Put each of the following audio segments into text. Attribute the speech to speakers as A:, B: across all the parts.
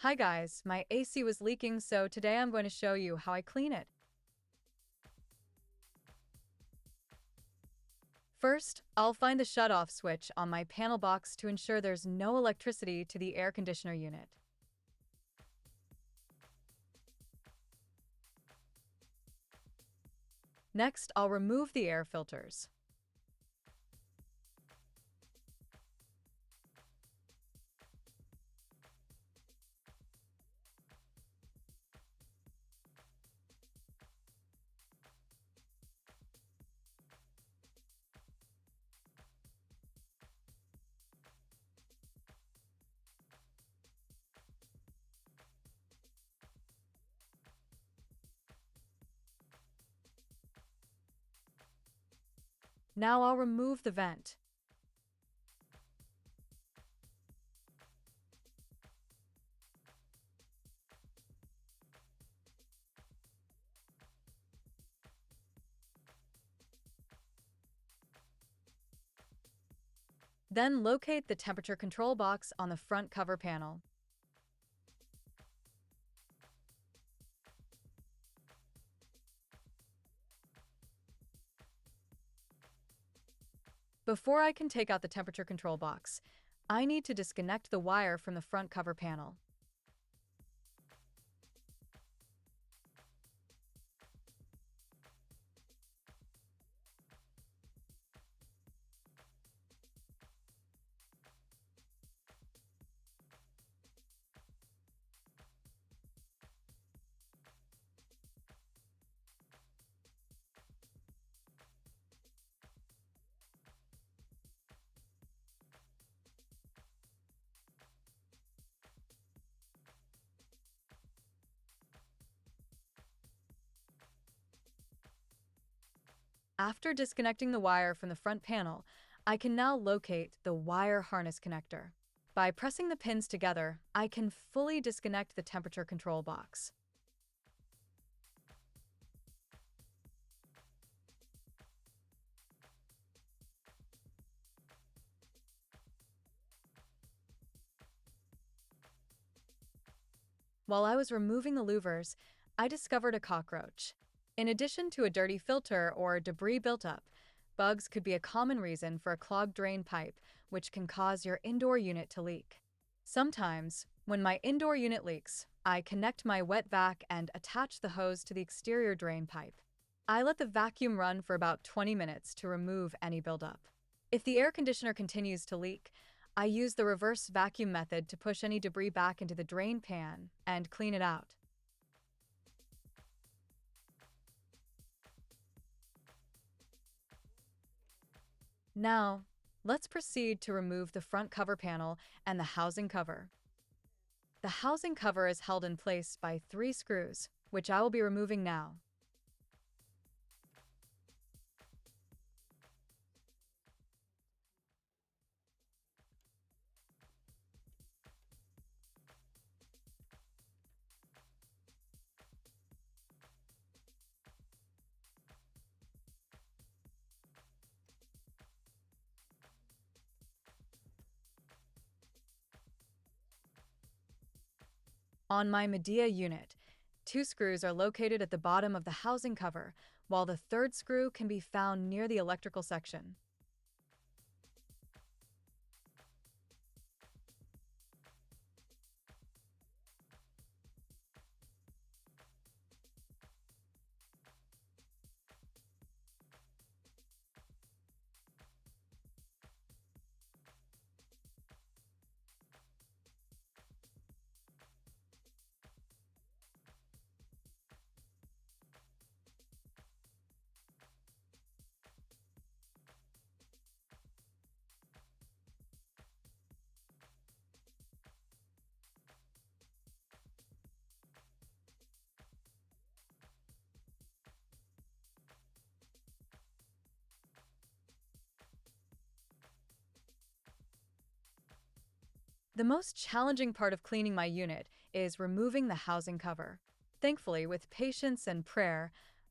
A: Hi guys, my AC was leaking, so today I'm going to show you how I clean it. First, I'll find the shut-off switch on my panel box to ensure there's no electricity to the air conditioner unit. Next, I'll remove the air filters. Now I'll remove the vent. Then locate the temperature control box on the front cover panel. Before I can take out the temperature control box, I need to disconnect the wire from the front cover panel. After disconnecting the wire from the front panel, I can now locate the wire harness connector. By pressing the pins together, I can fully disconnect the temperature control box. While I was removing the louvers, I discovered a cockroach. In addition to a dirty filter or debris built up, bugs could be a common reason for a clogged drain pipe, which can cause your indoor unit to leak. Sometimes, when my indoor unit leaks, I connect my wet vac and attach the hose to the exterior drain pipe. I let the vacuum run for about 20 minutes to remove any buildup. If the air conditioner continues to leak, I use the reverse vacuum method to push any debris back into the drain pan and clean it out. Now, let's proceed to remove the front cover panel and the housing cover. The housing cover is held in place by 3 screws, which I will be removing now. On my Midea unit, 2 screws are located at the bottom of the housing cover, while the 3rd screw can be found near the electrical section. The most challenging part of cleaning my unit is removing the housing cover. Thankfully, with patience and prayer,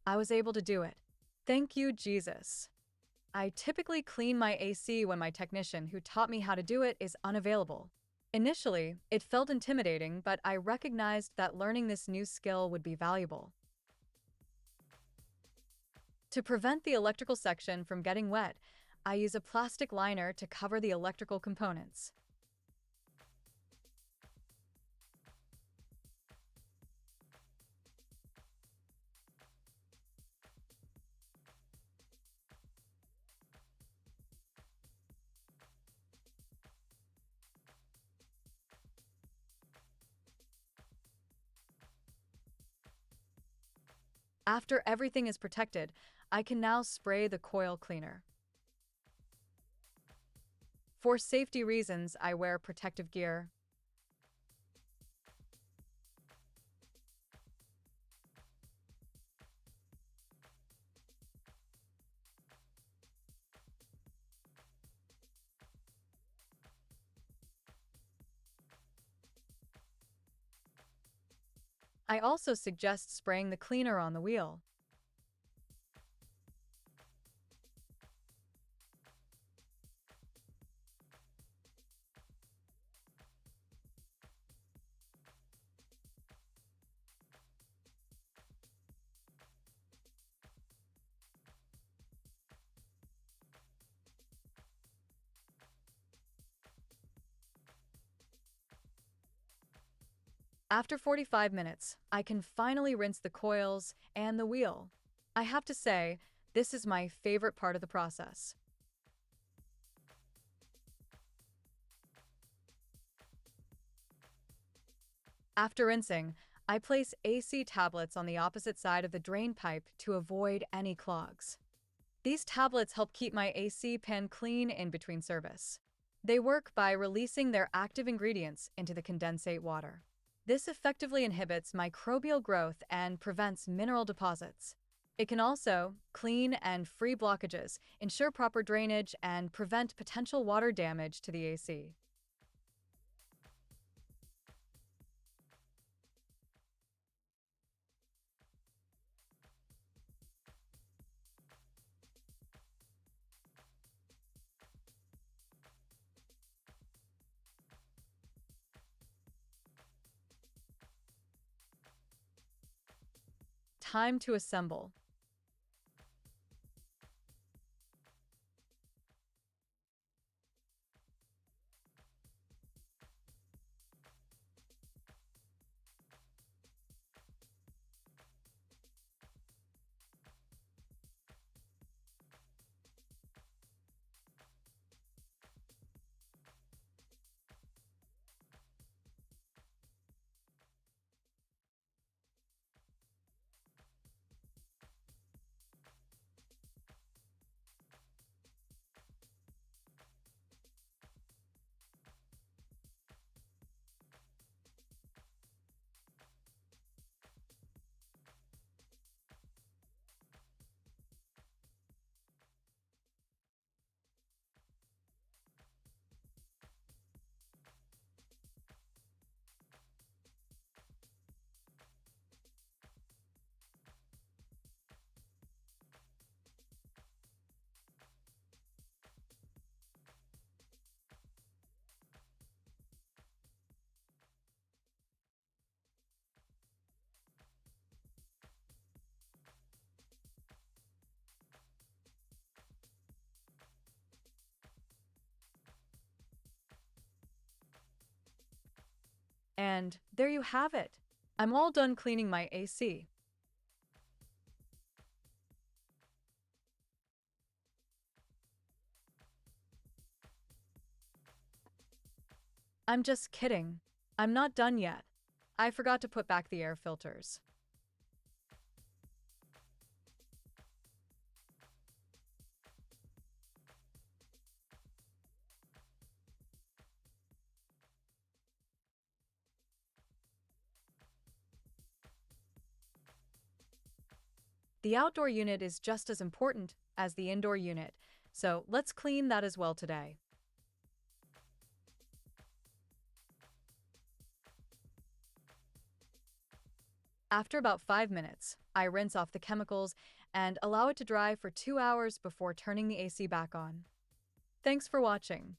A: I was able to do it. Thank you, Jesus. I typically clean my AC when my technician who taught me how to do it is unavailable. Initially, it felt intimidating, but I recognized that learning this new skill would be valuable. To prevent the electrical section from getting wet, I use a plastic liner to cover the electrical components. After everything is protected, I can now spray the coil cleaner. For safety reasons, I wear protective gear. I also suggest spraying the cleaner on the wheel. After 45 minutes, I can finally rinse the coils and the wheel. I have to say, this is my favorite part of the process. After rinsing, I place AC tablets on the opposite side of the drain pipe to avoid any clogs. These tablets help keep my AC pan clean in between service. They work by releasing their active ingredients into the condensate water. This effectively inhibits microbial growth and prevents mineral deposits. It can also clean and free blockages, ensure proper drainage, and prevent potential water damage to the AC. Time to assemble. And there you have it. I'm all done cleaning my AC. I'm just kidding. I'm not done yet. I forgot to put back the air filters. The outdoor unit is just as important as the indoor unit, so let's clean that as well today. After about 5 minutes, I rinse off the chemicals and allow it to dry for 2 hours before turning the AC back on. Thanks for watching.